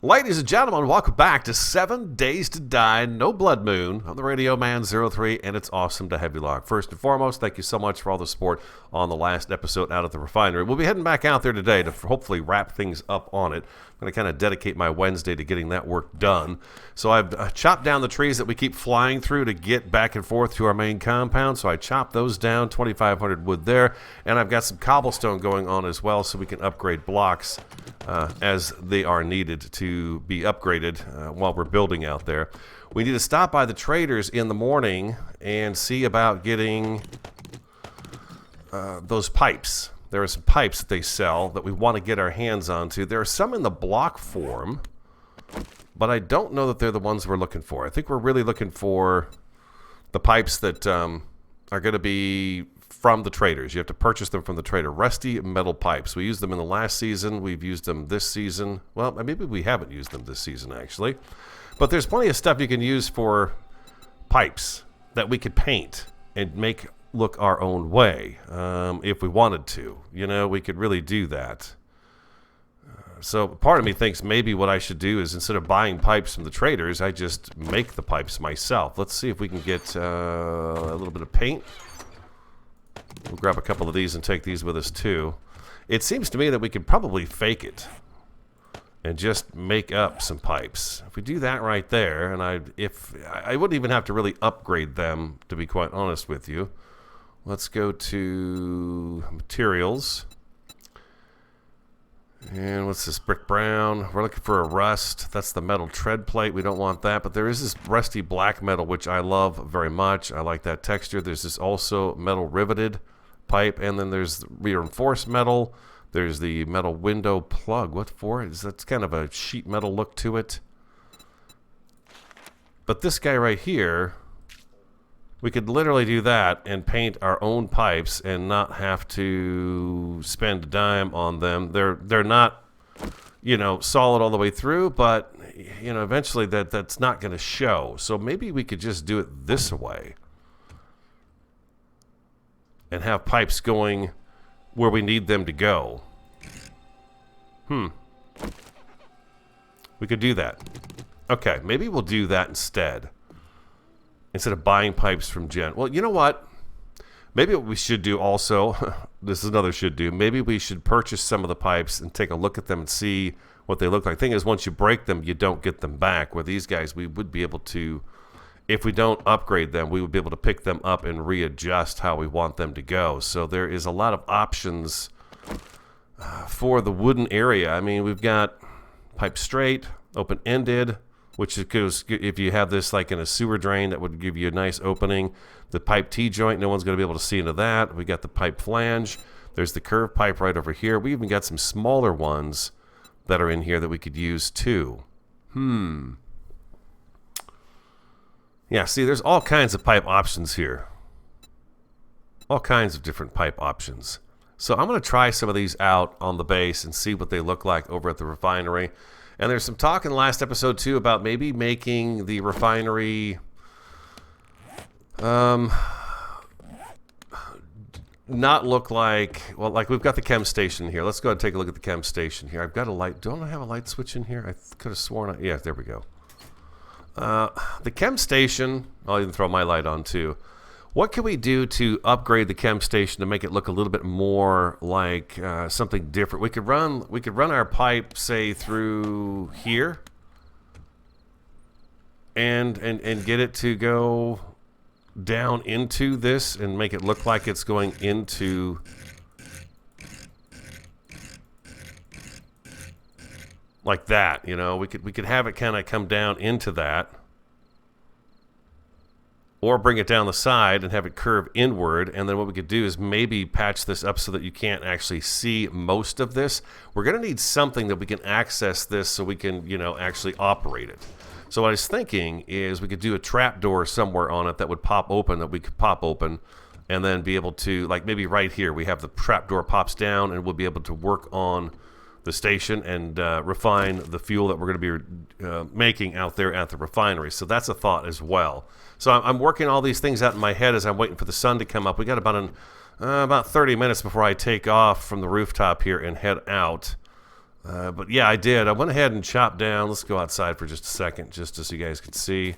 Ladies and gentlemen, welcome back to 7 Days to Die, No Blood Moon. I'm the Radio Man 03, and it's awesome to have you along. First and foremost, thank you so much for all the support on the last episode out at the refinery. We'll be heading back out there today to hopefully wrap things up on it. I'm going to kind of dedicate my Wednesday to getting that work done. So I've chopped down the trees that we keep flying through to get back and forth to our main compound. So I chopped those down, 2,500 wood there, and I've got some cobblestone going on as well so we can upgrade blocks as they are needed to be upgraded while we're building out there. We need to stop by the traders in the morning and see about getting those pipes. There are some pipes that they sell that we want to get our hands onto. There are some in the block form, but I don't know that they're the ones we're looking for. I think we're really looking for the pipes that are going to be from the traders. You have to purchase them from the trader. Rusty metal pipes. We used them in the last season. We've used them this season. Well, maybe we haven't used them this season, actually. But there's plenty of stuff you can use for pipes that we could paint and make look our own way if we wanted to. You know, we could really do that. So part of me thinks maybe what I should do is instead of buying pipes from the traders, I just make the pipes myself. Let's see if we can get a little bit of paint. We'll grab a couple of these and take these with us too. It seems to me that we could probably fake it and just make up some pipes. If we do that right there, and I wouldn't even have to really upgrade them, to be quite honest with you. Let's go to materials. And what's this? Brick brown. We're looking for a rust. That's the metal tread plate. We don't want that. But there is this rusty black metal, which I love very much. I like that texture. There's this also metal riveted pipe. And then there's reinforced metal. There's the metal window plug. What for? That's kind of a sheet metal look to it. But this guy right here, we could literally do that and paint our own pipes and not have to spend a dime on them. They're not, you know, solid all the way through, but you know, eventually that's not going to show. So maybe we could just do it this way and have pipes going where we need them to go. We could do that. Okay, maybe we'll do that instead of buying pipes from Jen. Well, you know what? Maybe what we should do also, this is another should do, maybe we should purchase some of the pipes and take a look at them and see what they look like. Thing is, once you break them, you don't get them back. Where these guys, we would be able to, if we don't upgrade them, we would be able to pick them up and readjust how we want them to go. So there is a lot of options for the wooden area. I mean, we've got pipe straight, open-ended, which goes, if you have this like in a sewer drain, that would give you a nice opening. The pipe T-joint, no one's going to be able to see into that. We got the pipe flange. There's the curved pipe right over here. We even got some smaller ones that are in here that we could use too. Yeah, see, there's all kinds of pipe options here. All kinds of different pipe options. So I'm going to try some of these out on the base and see what they look like over at the refinery. And there's some talk in the last episode, too, about maybe making the refinery not look like, well, like we've got the chem station here. Let's go ahead and take a look at the chem station here. I've got a light. Don't I have a light switch in here? I could have sworn. Yeah, there we go. The chem station, I'll even throw my light on, too. What can we do to upgrade the chem station to make it look a little bit more like something different? We could run our pipe, say, through here, and get it to go down into this and make it look like it's going into like that. You know, we could have it kind of come down into that. Or bring it down the side and have it curve inward. And then what we could do is maybe patch this up so that you can't actually see most of this. We're going to need something that we can access this so we can, you know, actually operate it. So what I was thinking is we could do a trap door somewhere on it that would pop open, that we could pop open, and then be able to, like maybe right here, we have the trap door pops down and we'll be able to work on the station and refine the fuel that we're going to be making out there at the refinery. So that's a thought as well. So I'm working all these things out in my head as I'm waiting for the sun to come up. We got about 30 minutes before I take off from the rooftop here and head out. But yeah, I did. I went ahead and chopped down. Let's go outside for just a second, just so you guys can see.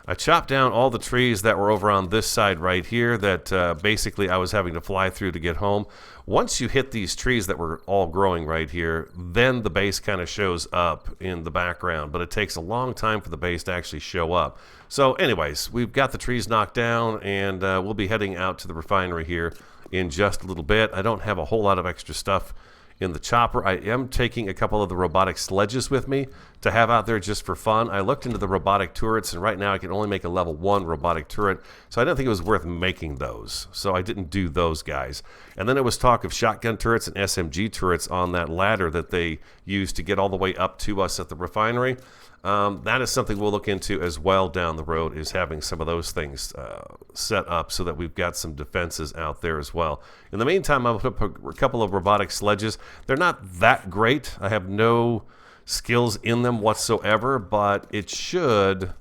I chopped down all the trees that were over on this side right here that basically I was having to fly through to get home. Once you hit these trees that were all growing right here, then the base kind of shows up in the background, but it takes a long time for the base to actually show up. So anyways, we've got the trees knocked down, and we'll be heading out to the refinery here in just a little bit. I don't have a whole lot of extra stuff in the chopper. I am taking a couple of the robotic sledges with me to have out there just for fun. I looked into the robotic turrets, and right now I can only make a level 1 robotic turret, so I didn't think it was worth making those, so I didn't do those guys. And then it was talk of shotgun turrets and SMG turrets on that ladder that they used to get all the way up to us at the refinery. That is something we'll look into as well down the road, is having some of those things set up so that we've got some defenses out there as well. In the meantime, I'll put up a couple of robotic sledges. They're not that great. I have no skills in them whatsoever, but it should,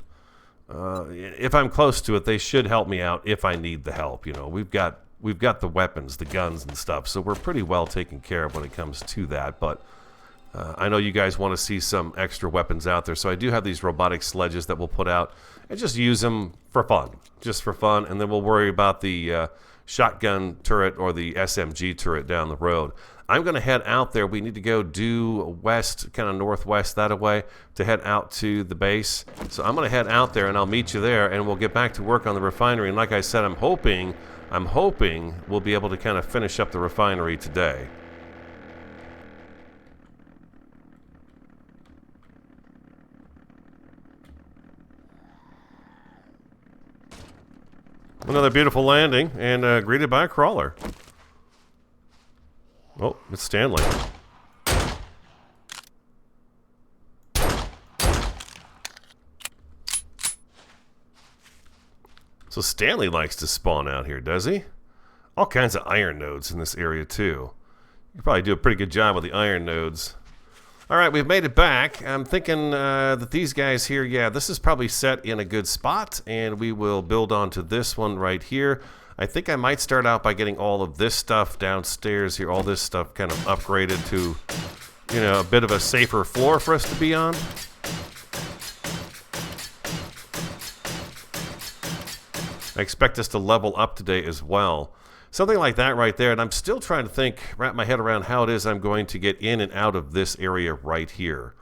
if I'm close to it, they should help me out if I need the help. You know, we've got the weapons, the guns and stuff, so we're pretty well taken care of when it comes to that. But I know you guys want to see some extra weapons out there, so I do have these robotic sledges that we'll put out and just use them for fun, and then we'll worry about the shotgun turret or the SMG turret down the road. I'm going to head out there. We need to go due west, kind of northwest that way, to head out to the base. So I'm going to head out there, and I'll meet you there, and we'll get back to work on the refinery. And like I said, I'm hoping we'll be able to kind of finish up the refinery today. Another beautiful landing, and greeted by a crawler. Oh, it's Stanley. So Stanley likes to spawn out here, does he? All kinds of iron nodes in this area, too. You could probably do a pretty good job with the iron nodes. All right, we've made it back. I'm thinking that these guys here, yeah, this is probably set in a good spot, and we will build onto this one right here. I think I might start out by getting all of this stuff downstairs here, all this stuff kind of upgraded to, you know, a bit of a safer floor for us to be on. I expect us to level up today as well. Something like that right there, and I'm still trying to wrap my head around how it is I'm going to get in and out of this area right here.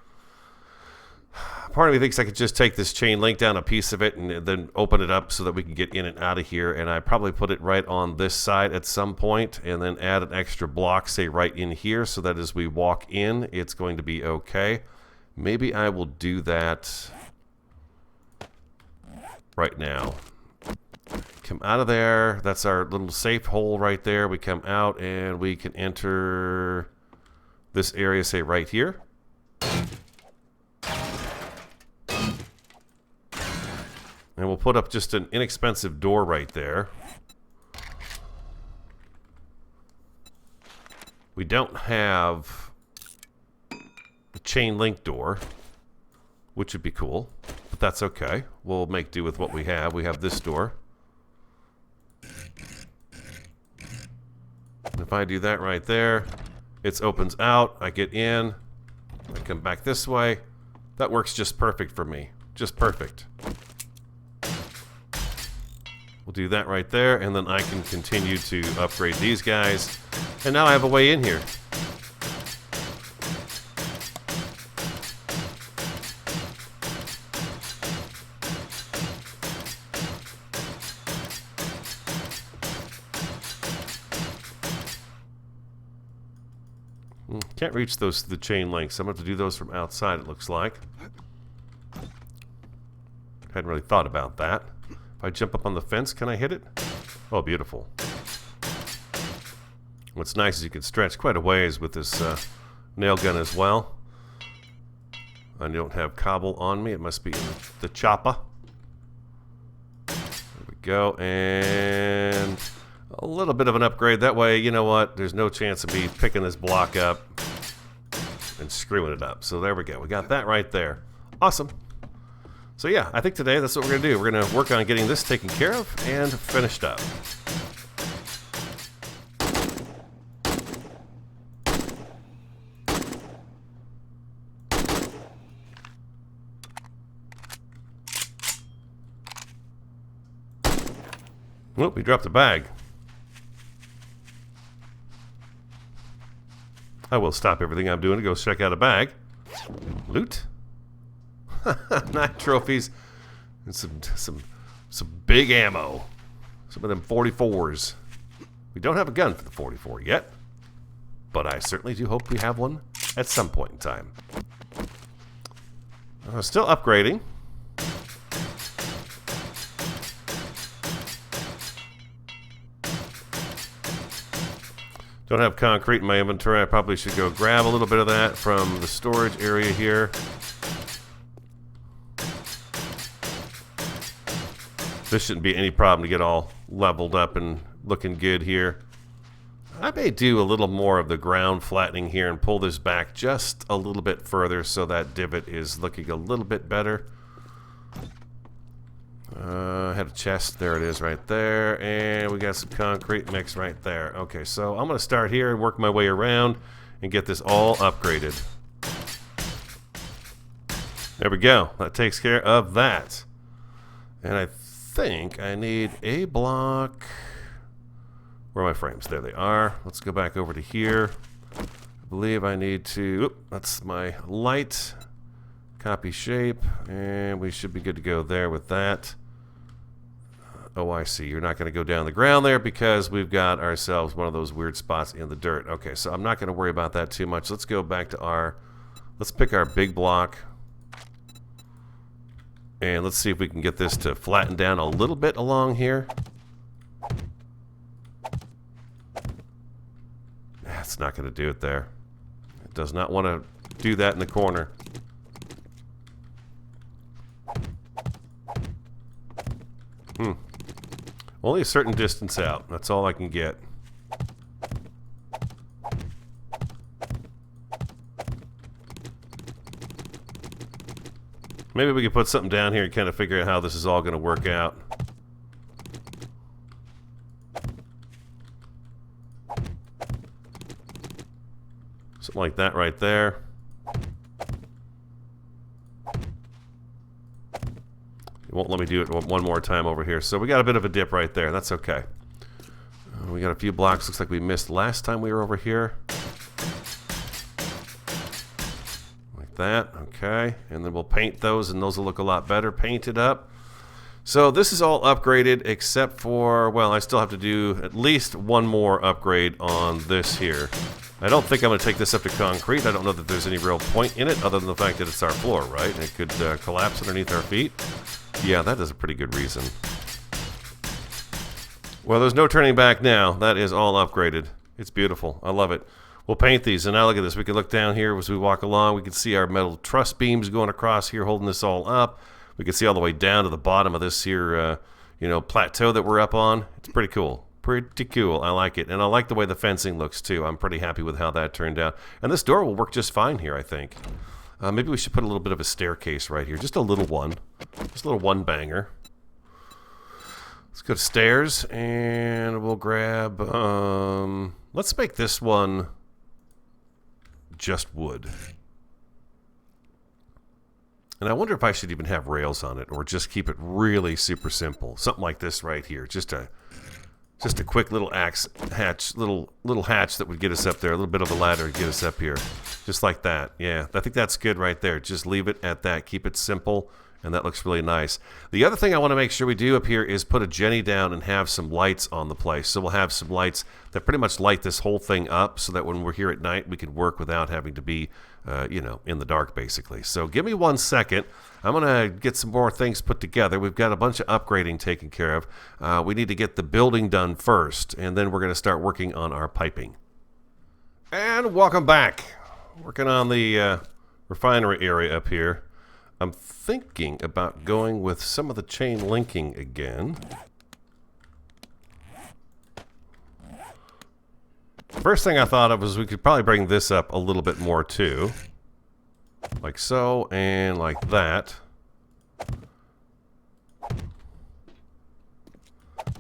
Part of me thinks I could just take this chain link down a piece of it and then open it up so that we can get in and out of here, and I probably put it right on this side at some point and then add an extra block, say right in here, so that as we walk in, it's going to be okay. Maybe I will do that right now. Come out of there. That's our little safe hole right there. We come out and we can enter this area, say right here. And we'll put up just an inexpensive door right there. We don't have a chain link door, which would be cool, but that's okay. We'll make do with what we have. We have this door. And if I do that right there, it opens out, I get in, I come back this way. That works just perfect for me. Just perfect. We'll do that right there, and then I can continue to upgrade these guys. And now I have a way in here. Can't reach the chain links. I'm going to have to do those from outside, it looks like. Hadn't really thought about that. If I jump up on the fence, can I hit it? Oh, beautiful. What's nice is you can stretch quite a ways with this nail gun as well. I don't have cobble on me. It must be in the chopper. There we go. And a little bit of an upgrade. That way, you know what? There's no chance of me picking this block up and screwing it up. So there we go. We got that right there. Awesome. So yeah, I think today that's what we're going to do. We're going to work on getting this taken care of and finished up. Oh, we dropped a bag. I will stop everything I'm doing to go check out a bag. Loot. Nice trophies. And some big ammo. Some of them 44s. We don't have a gun for the 44 yet. But I certainly do hope we have one at some point in time. Still upgrading. Don't have concrete in my inventory. I probably should go grab a little bit of that from the storage area here. This shouldn't be any problem to get all leveled up and looking good here. I may do a little more of the ground flattening here and pull this back just a little bit further so that divot is looking a little bit better. I had a chest. There it is right there. And we got some concrete mix right there. Okay, so I'm going to start here and work my way around and get this all upgraded. There we go. That takes care of that. And I think I need a block. Where are my frames? There they are. Let's go back over to here. I believe I need to... Oop, that's my light. Copy shape. And we should be good to go there with that. Oh, I see. You're not going to go down the ground there because we've got ourselves one of those weird spots in the dirt. Okay, so I'm not going to worry about that too much. Let's go back to our... Let's pick our big block. And let's see if we can get this to flatten down a little bit along here. That's not going to do it there. It does not want to do that in the corner. Only a certain distance out. That's all I can get. Maybe we could put something down here and kind of figure out how this is all going to work out. Something like that right there. It won't let me do it one more time over here. So we got a bit of a dip right there. That's okay. We got a few blocks. Looks like we missed last time we were over here. Like that. Okay. And then we'll paint those, and those will look a lot better painted up. So this is all upgraded except for, well, I still have to do at least one more upgrade on this here. I don't think I'm going to take this up to concrete. I don't know that there's any real point in it other than the fact that it's our floor, right? And it could collapse underneath our feet. Yeah, that is a pretty good reason. Well, there's no turning back now. That is all upgraded. It's beautiful. I love it. We'll paint these. And now look at this. We can look down here as we walk along. We can see our metal truss beams going across here holding this all up. We can see all the way down to the bottom of this here, plateau that we're up on. It's pretty cool. Pretty cool. I like it. And I like the way the fencing looks, too. I'm pretty happy with how that turned out. And this door will work just fine here, I think. Maybe we should put a little bit of a staircase right here. Just a little one. Just a little one-banger. Let's go to stairs, and we'll grab... let's make this one just wood. And I wonder if I should even have rails on it, or just keep it really super simple. Something like this right here. Just a quick little little hatch that would get us up there. A little bit of a ladder to get us up here. Just like that. Yeah, I think that's good right there. Just leave it at that. Keep it simple, and that looks really nice. The other thing I want to make sure we do up here is put a Jenny down and have some lights on the place. So we'll have some lights that pretty much light this whole thing up so that when we're here at night, we can work without having to be, in the dark, basically. So give me 1 second. I'm going to get some more things put together. We've got a bunch of upgrading taken care of. We need to get the building done first, and then we're going to start working on our piping. And welcome back. Working on the refinery area up here. I'm thinking about going with some of the chain linking again. First thing I thought of was we could probably bring this up a little bit more too. Like so, and like that.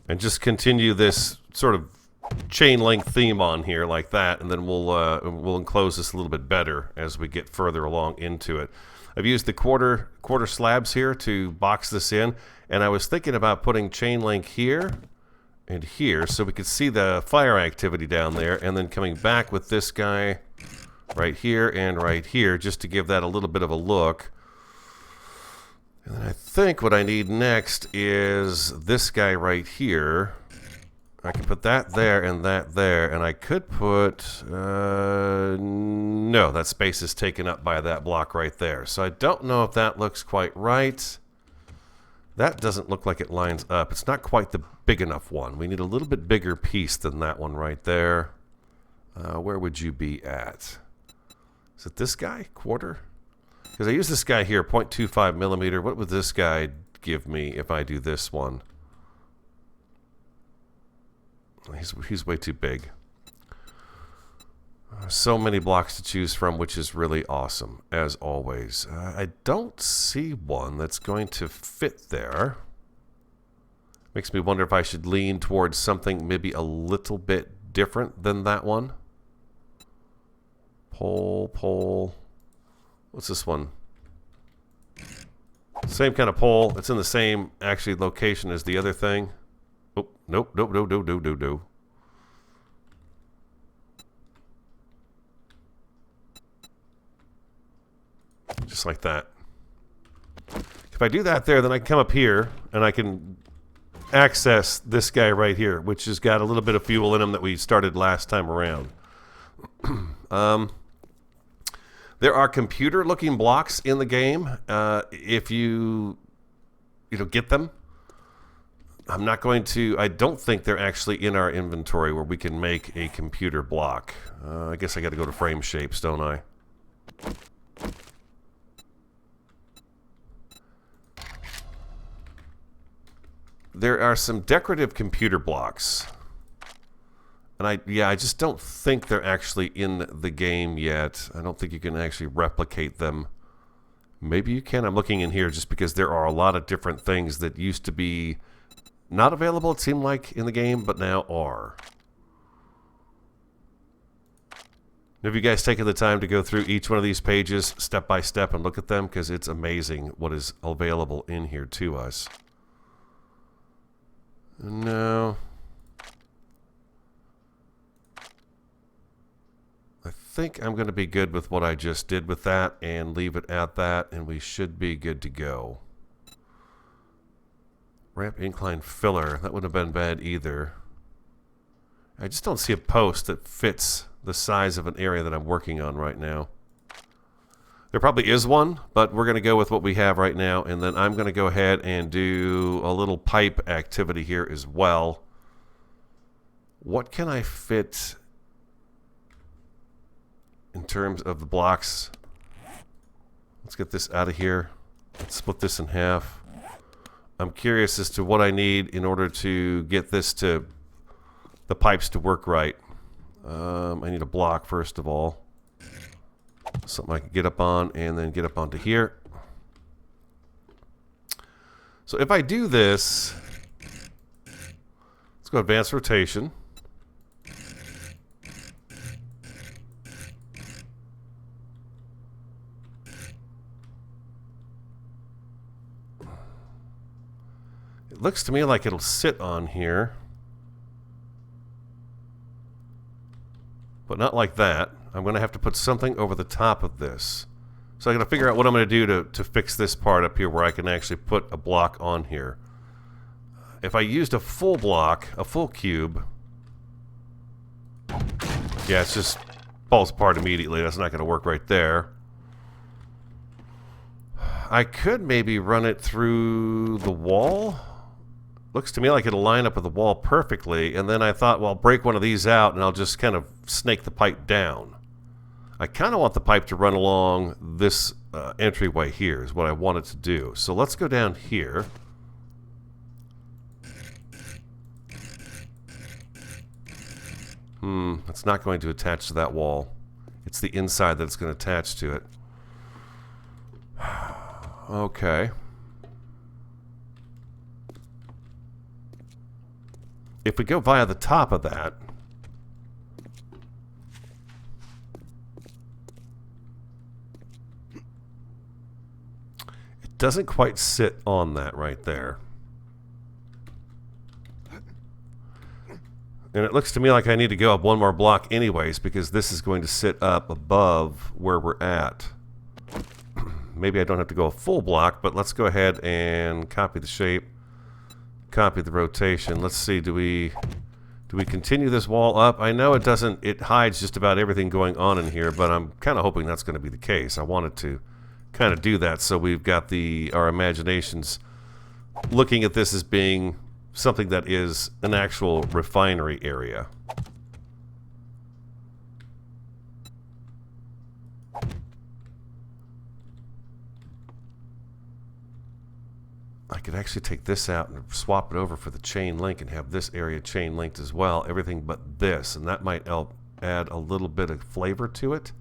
And just continue this sort of chain link theme on here like that, and then we'll enclose this a little bit better as we get further along into it. I've used the quarter slabs here to box this in, and I was thinking about putting chain link here and here, so we could see the fire activity down there, and then coming back with this guy right here and right here, just to give that a little bit of a look. And then I think what I need next is this guy right here. I can put that there, and I could put... no, that space is taken up by that block right there. So I don't know if that looks quite right. That doesn't look like it lines up. It's not quite the big enough one. We need a little bit bigger piece than that one right there. Where would you be at? Is it this guy? Quarter? Because I use this guy here, 0.25 millimeter. What would this guy give me if I do this one? He's way too big. So many blocks to choose from, which is really awesome, as always. I don't see one that's going to fit there. Makes me wonder if I should lean towards something maybe a little bit different than that one. Pole. What's this one? Same kind of pole. It's in the same, actually, location as the other thing. Oh, nope. Just like that. If I do that there, then I can come up here and I can access this guy right here, which has got a little bit of fuel in him that we started last time around. There are computer-looking blocks in the game. If you get them. I'm not going to... I don't think they're actually in our inventory where we can make a computer block. I guess I got to go to frame shapes, don't I? There are some decorative computer blocks. And I just don't think they're actually in the game yet. I don't think you can actually replicate them. Maybe you can. I'm looking in here just because there are a lot of different things that used to be not available, it seemed like, in the game, but now are. Have you guys taken the time to go through each one of these pages step by step and look at them? Because it's amazing what is available in here to us. No. I think I'm going to be good with what I just did with that and leave it at that, and we should be good to go. Ramp incline filler. That wouldn't have been bad either. I just don't see a post that fits the size of an area that I'm working on right now. There probably is one, but we're going to go with what we have right now, and then I'm going to go ahead and do a little pipe activity here as well. What can I fit in terms of the blocks? Let's get this out of here. Let's split this in half. I'm curious as to what I need in order to get this to the pipes to work right. I need a block first of all. Something I can get up on and then get up onto here. So if I do this, let's go advanced rotation. It looks to me like it'll sit on here. But not like that. I'm going to have to put something over the top of this. So I'm going to figure out what I'm going to do to fix this part up here where I can actually put a block on here. If I used a full block, a full cube, yeah, it just falls apart immediately. That's not going to work right there. I could maybe run it through the wall. Looks to me like it'll line up with the wall perfectly, and then I thought, well, I'll break one of these out and I'll just kind of snake the pipe down. I kind of want the pipe to run along this entryway here is what I want it to do. So let's go down here. It's not going to attach to that wall. It's the inside that's going to attach to it. Okay. If we go via the top of that, it doesn't quite sit on that right there. And it looks to me like I need to go up one more block anyways, because this is going to sit up above where we're at. Maybe I don't have to go a full block, but let's go ahead and copy the shape, copy the rotation. Let's see, do we continue this wall up? I know it doesn't, it hides just about everything going on in here, but I'm kind of hoping that's going to be the case. I wanted to kind of do that so we've got our imaginations looking at this as being something that is an actual refinery area. I could actually take this out and swap it over for the chain link and have this area chain linked as well, everything but this, and that might help add a little bit of flavor to it.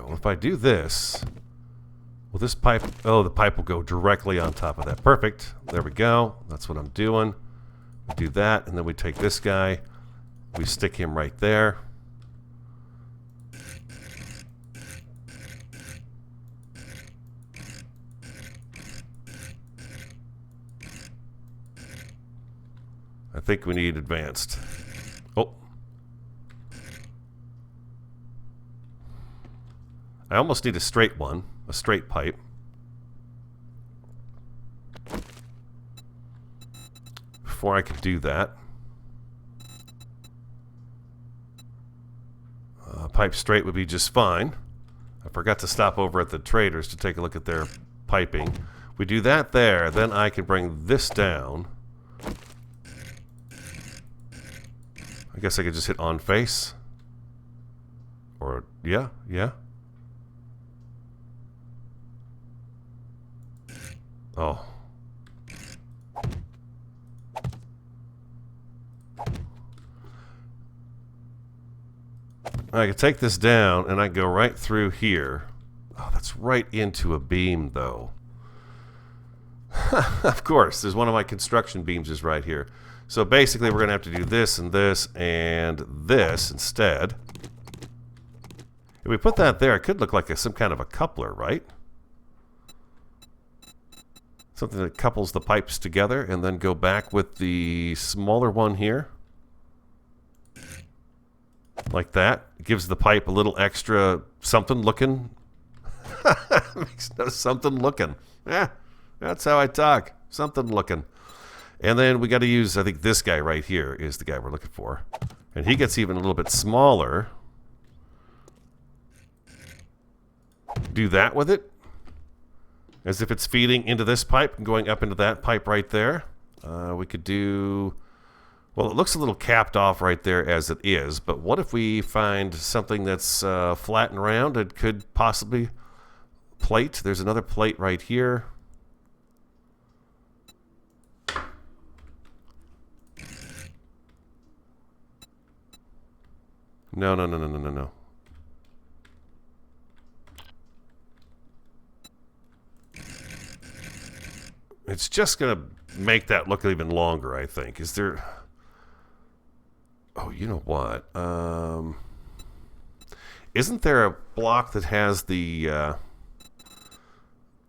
If I do this, well, this pipe, oh, the pipe will go directly on top of that. Perfect. There we go. That's what I'm doing. We do that, and then we take this guy, we stick him right there. I think we need advanced. Oh. I almost need a straight one, a straight pipe. Before I can do that. Pipe straight would be just fine. I forgot to stop over at the traders to take a look at their piping. We do that there, then I can bring this down. I guess I could just hit on face. Or, yeah. Oh. I can take this down and I go right through here. Oh, that's right into a beam, though. Of course, there's one of my construction beams is right here. So basically, we're going to have to do this and this and this instead. If we put that there, it could look like some kind of a coupler, right? Something that couples the pipes together and then go back with the smaller one here. Like that. It gives the pipe a little extra something looking. Makes no something looking. That's how I talk. Something looking. And then we got to use, I think this guy right here is the guy we're looking for. And he gets even a little bit smaller. Do that with it. As if it's feeding into this pipe and going up into that pipe right there. We could do... Well, it looks a little capped off right there as it is, but what if we find something that's flat and round and could possibly plate? There's another plate right here. No. It's just going to make that look even longer, I think. Is there... Oh, you know what? Isn't there a block that has the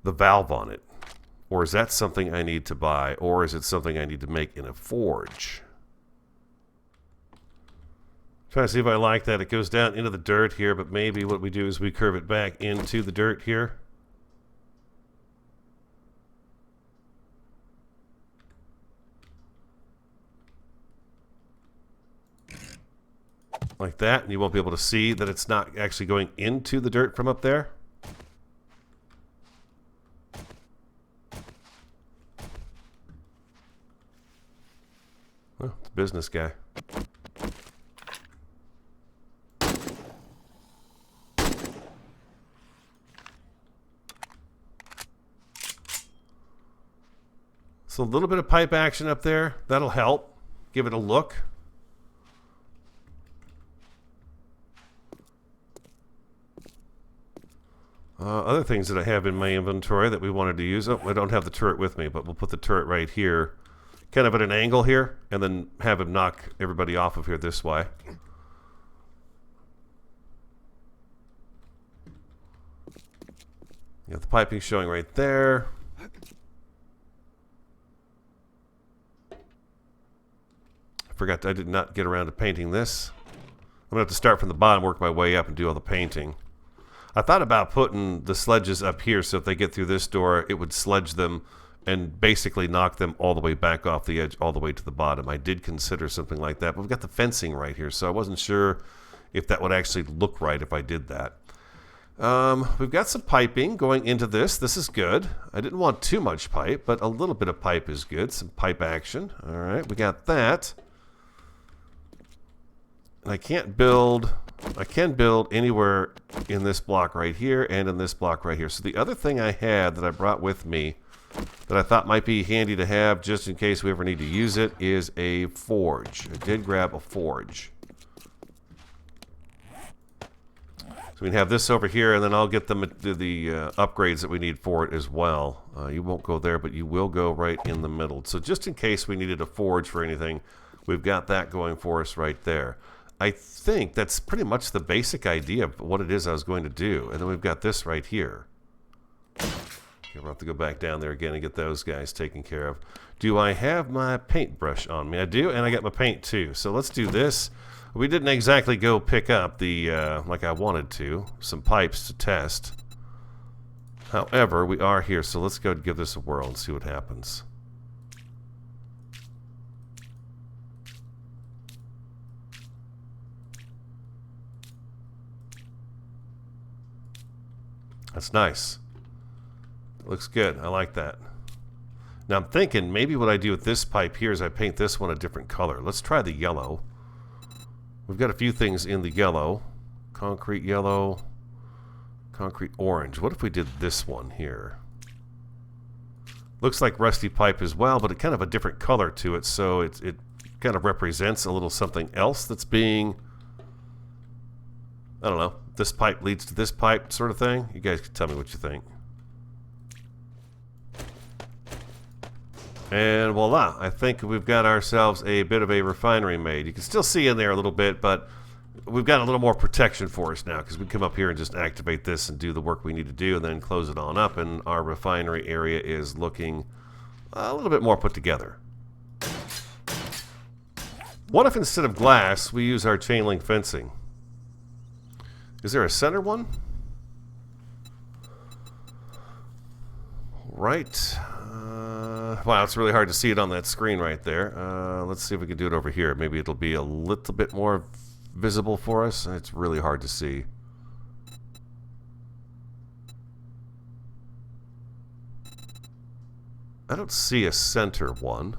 valve on it? Or is that something I need to buy? Or is it something I need to make in a forge? Trying to see if I like that. It goes down into the dirt here, but maybe what we do is we curve it back into the dirt here. Like that, and you won't be able to see that it's not actually going into the dirt from up there. Oh, it's a business guy. So a little bit of pipe action up there. That'll help. Give it a look. Other things that I have in my inventory that we wanted to use. Oh, I don't have the turret with me, but we'll put the turret right here. Kind of at an angle here, and then have him knock everybody off of here this way. You have the piping showing right there. I did not get around to painting this. I'm going to have to start from the bottom, work my way up, and do all the painting. I thought about putting the sledges up here so if they get through this door, it would sledge them and basically knock them all the way back off the edge, all the way to the bottom. I did consider something like that, but we've got the fencing right here, so I wasn't sure if that would actually look right if I did that. We've got some piping going into this. This is good. I didn't want too much pipe, but a little bit of pipe is good. Some pipe action. All right, we got that. I can build anywhere in this block right here and in this block right here. So the other thing I had that I brought with me that I thought might be handy to have just in case we ever need to use it is a forge. I did grab a forge. So we can have this over here, and then I'll get the upgrades that we need for it as well. You won't go there, but you will go right in the middle. So just in case we needed a forge for anything, we've got that going for us right there. I think that's pretty much the basic idea of what it is I was going to do. And then we've got this right here. Okay, we'll have to go back down there again and get those guys taken care of. Do I have my paintbrush on me? I do, and I got my paint too. So let's do this. We didn't exactly go pick up the, like I wanted to, some pipes to test. However, we are here, so let's go give this a whirl and see what happens. That's nice. It looks good. I like that. Now I'm thinking maybe what I do with this pipe here is I paint this one a different color. Let's try the yellow. We've got a few things in the yellow. Concrete yellow. Concrete orange. What if we did this one here? Looks like rusty pipe as well, but it kind of a different color to it, so it kind of represents a little something else that's being, I don't know, this pipe leads to this pipe sort of thing. You guys can tell me what you think. And voila, I think we've got ourselves a bit of a refinery made. You can still see in there a little bit, but we've got a little more protection for us now because we come up here and just activate this and do the work we need to do and then close it on up, and our refinery area is looking a little bit more put together. What if instead of glass we use our chain link fencing? Is there a center one? Right. Wow, it's really hard to see it on that screen right there. Let's see if we can do it over here. Maybe it'll be a little bit more visible for us. It's really hard to see. I don't see a center one.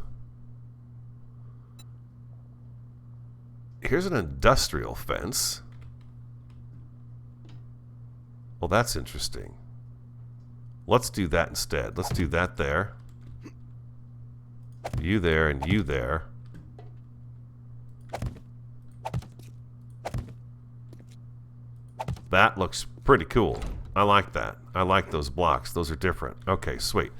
Here's an industrial fence. Well, that's interesting. Let's do that instead. Let's do that there. You there and you there. That looks pretty cool. I like that. I like those blocks. Those are different. Okay, sweet.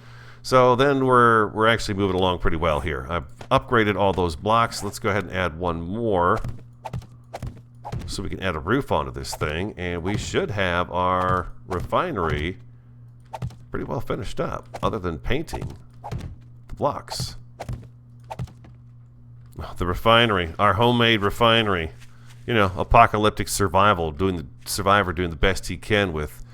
So then we're actually moving along pretty well here. I've upgraded all those blocks. Let's go ahead and add one more so we can add a roof onto this thing, and we should have our refinery pretty well finished up, other than painting the blocks. The refinery, our homemade refinery. You know, apocalyptic survival, doing the best he can with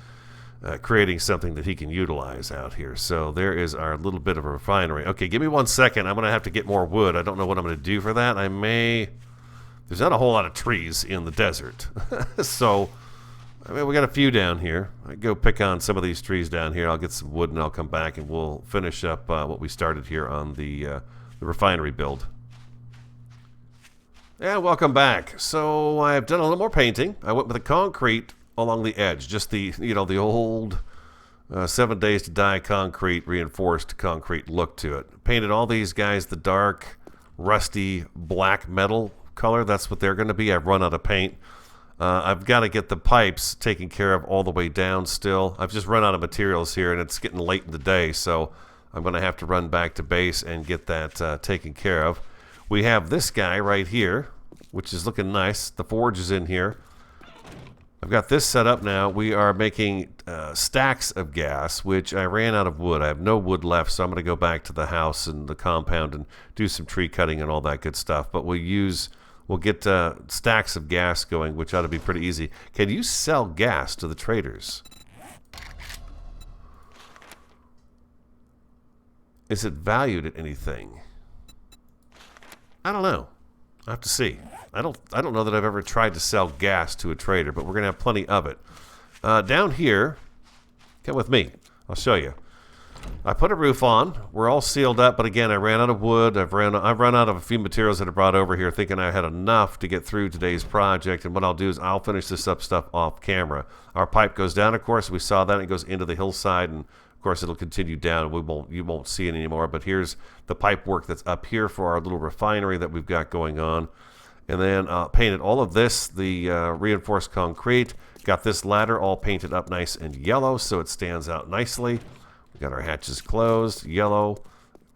creating something that he can utilize out here. So there is our little bit of a refinery. Okay, give me 1 second. I'm going to have to get more wood. I don't know what I'm going to do for that. There's not a whole lot of trees in the desert. So, I mean, we got a few down here. I go pick on some of these trees down here. I'll get some wood and I'll come back and we'll finish up what we started here on the refinery build. And welcome back. So I've done a little more painting. I went with the concrete along the edge, just the the old 7 Days to Die concrete, reinforced concrete look to it. Painted all these guys the dark, rusty black metal color. That's what they're going to be. I've run out of paint. I've got to get the pipes taken care of all the way down still. I've just run out of materials here, and it's getting late in the day, so I'm going to have to run back to base and get that taken care of. We have this guy right here, which is looking nice. The forge is in here. I've got this set up now. We are making stacks of gas, which I ran out of wood. I have no wood left, so I'm going to go back to the house and the compound and do some tree cutting and all that good stuff. But we'll get stacks of gas going, which ought to be pretty easy. Can you sell gas to the traders? Is it valued at anything? I don't know. I have to see. I don't know that I've ever tried to sell gas to a trader, but we're going to have plenty of it. Down here, come with me. I'll show you. I put a roof on. We're all sealed up, but again, I ran out of wood. I've run out of a few materials that I brought over here, thinking I had enough to get through today's project. And what I'll do is I'll finish this stuff off camera. Our pipe goes down, of course. We saw that. It goes into the hillside, and of course, it'll continue down. You won't see it anymore. But here's the pipe work that's up here for our little refinery that we've got going on. And then painted all of this, the reinforced concrete. Got this ladder all painted up nice and yellow, so it stands out nicely. We got our hatches closed, yellow,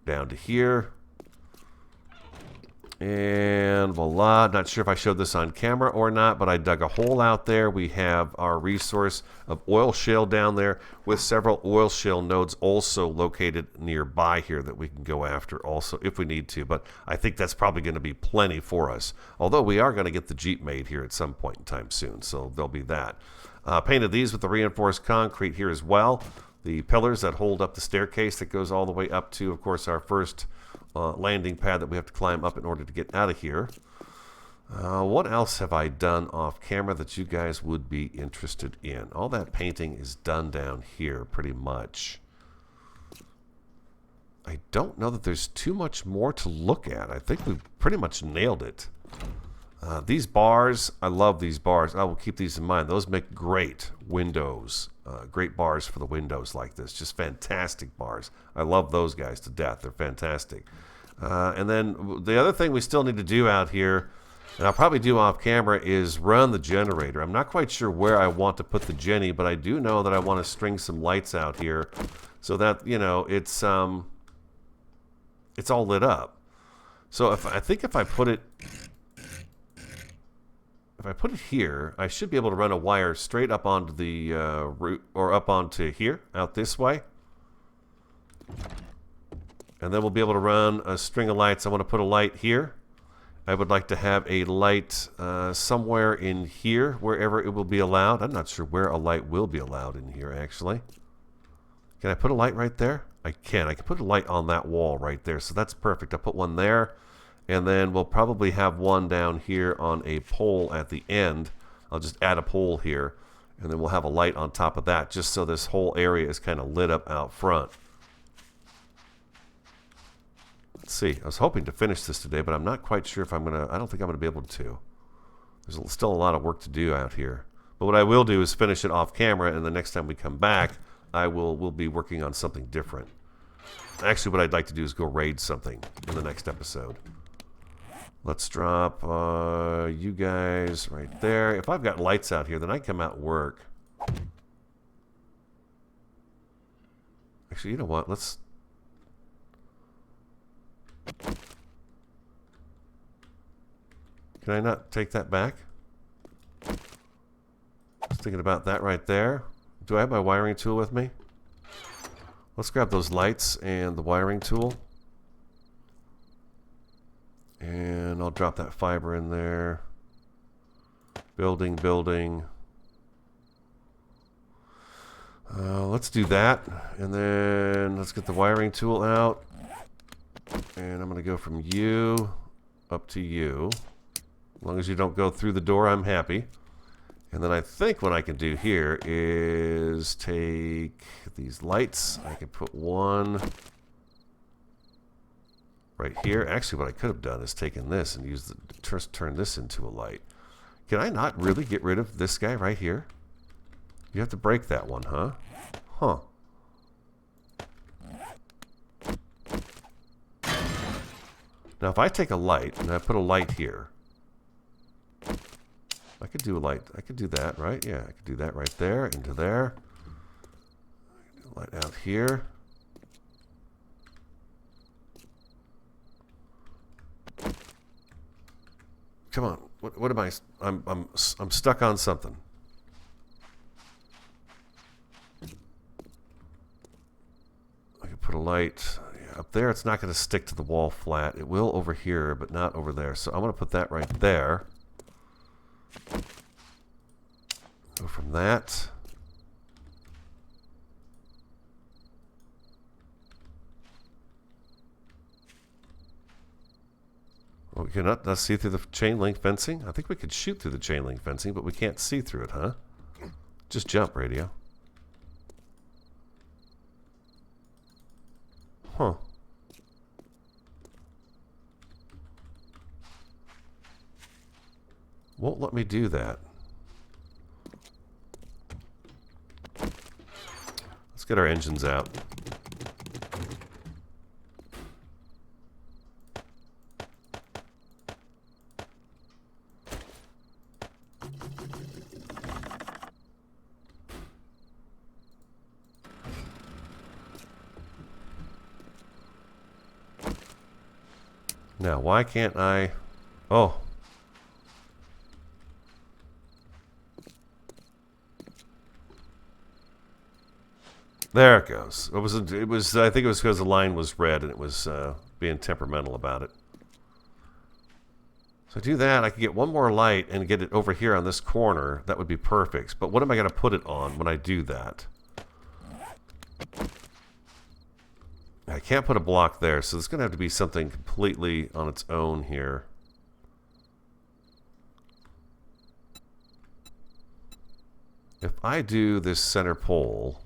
down to here. And voila. Not sure if I showed this on camera or not, but I dug a hole out there. We have our resource of oil shale down there with several oil shale nodes also located nearby here that we can go after also if we need to. But I think that's probably going to be plenty for us. Although we are going to get the Jeep made here at some point in time soon, so there'll be that. Painted these with the reinforced concrete here as well. The pillars that hold up the staircase that goes all the way up to, of course, our first landing pad that we have to climb up in order to get out of here. What else have I done off camera that you guys would be interested in? All that painting is done down here pretty much. I don't know that there's too much more to look at. I think we've pretty much nailed it. These bars, I love these bars. I will keep these in mind. Those make great windows. Great bars for the windows like this. Just fantastic bars. I love those guys to death. They're fantastic. And then the other thing we still need to do out here, and I'll probably do off camera, is run the generator. I'm not quite sure where I want to put the Jenny, but I do know that I want to string some lights out here so that, you know, it's all lit up. So I think if I put it here, I should be able to run a wire straight up onto the root, or up onto here, out this way. And then we'll be able to run a string of lights. I want to put a light here. I would like to have a light somewhere in here, wherever it will be allowed. I'm not sure where a light will be allowed in here, actually. Can I put a light right there? I can. I can put a light on that wall right there, so that's perfect. I'll put one there. And then we'll probably have one down here on a pole at the end. I'll just add a pole here. And then we'll have a light on top of that, just so this whole area is kind of lit up out front. Let's see. I was hoping to finish this today, but I'm not quite sure if I'm going to... I don't think I'm going to be able to. There's still a lot of work to do out here. But what I will do is finish it off camera, and the next time we come back, we'll be working on something different. Actually, what I'd like to do is go raid something in the next episode. Let's drop you guys right there. If I've got lights out here, then I can come out and work. Actually, you know what? Let's... Can I not take that back? Just thinking about that right there. Do I have my wiring tool with me? Let's grab those lights and the wiring tool. And I'll drop that fiber in there. Building. Let's do that. And then let's get the wiring tool out. And I'm going to go from you up to you. As long as you don't go through the door, I'm happy. And then I think what I can do here is take these lights. I can put one right here. Actually, what I could have done is taken this and used turn this into a light. Can I not really get rid of this guy right here? You have to break that one, huh? Huh. Now, if I take a light and I put a light here, I could do a light. I could do that, right? Yeah, I could do that right there, into there. Light out here. Come on. What am I? I'm stuck on something. light. Up there, it's not going to stick to the wall flat. It will over here, but not over there. So I'm going to put that right there. Go from that. Well, we cannot see through the chain link fencing. I think we could shoot through the chain link fencing, but we can't see through it, huh? Just jump, radio. Huh. Won't let me do that. Let's get our engines out. Now, why can't I... Oh. There it goes. I think it was because the line was red and it was being temperamental about it. So I do that, I can get one more light and get it over here on this corner. That would be perfect. But what am I going to put it on when I do that? I can't put a block there, so it's going to have to be something completely on its own here. If I do this center pole,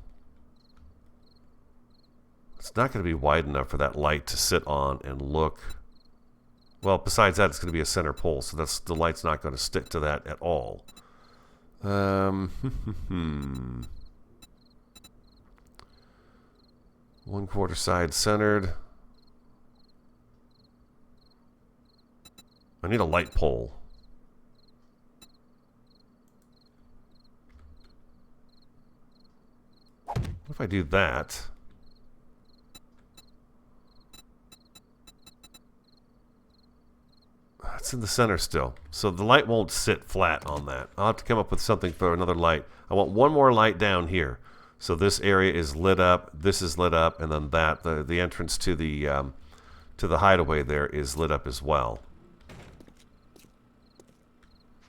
it's not going to be wide enough for that light to sit on and look. Well, besides that, it's going to be a center pole, so the light's not going to stick to that at all. 1/4 side centered. I need a light pole. What if I do that? It's in the center still. So the light won't sit flat on that. I'll have to come up with something for another light. I want one more light down here. So this area is lit up, this is lit up, and then that the entrance to the hideaway there is lit up as well.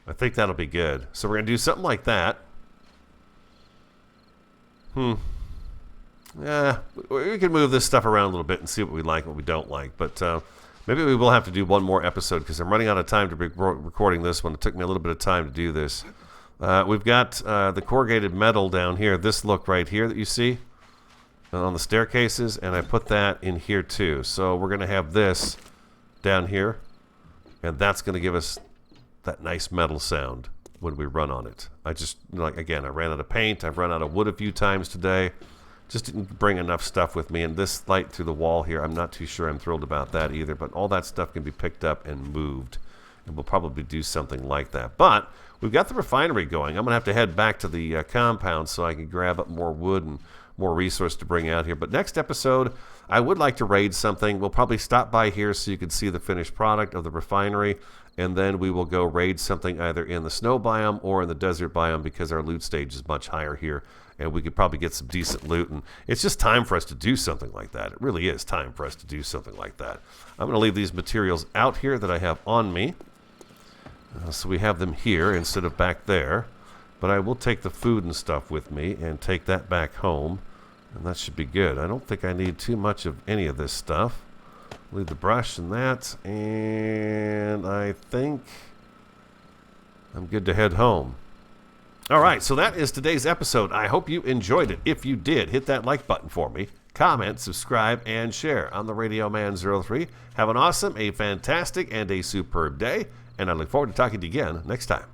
I think that'll be good. So we're gonna do something like that. Yeah, we can move this stuff around a little bit and see what we like and what we don't like. But maybe we will have to do one more episode because I'm running out of time to be recording this one. It took me a little bit of time to do this. We've got the corrugated metal down here, this look right here that you see on the staircases, and I put that in here too. So we're going to have this down here, and that's going to give us that nice metal sound when we run on it. I just, like, again, I ran out of paint, I've run out of wood a few times today, just didn't bring enough stuff with me, and this light through the wall here, I'm not too sure I'm thrilled about that either, but all that stuff can be picked up and moved, and we'll probably do something like that. But we've got the refinery going. I'm going to have to head back to the compound so I can grab up more wood and more resource to bring out here. But next episode, I would like to raid something. We'll probably stop by here so you can see the finished product of the refinery, and then we will go raid something either in the snow biome or in the desert biome because our loot stage is much higher here, and we could probably get some decent loot. And it's just time for us to do something like that. It really is time for us to do something like that. I'm going to leave these materials out here that I have on me. So we have them here instead of back there. But I will take the food and stuff with me and take that back home. And that should be good. I don't think I need too much of any of this stuff. Leave the brush and that. And I think I'm good to head home. Alright, so that is today's episode. I hope you enjoyed it. If you did, hit that like button for me. Comment, subscribe, and share. I'm the Radio Man 03. Have an awesome, a fantastic, and a superb day. And I look forward to talking to you again next time.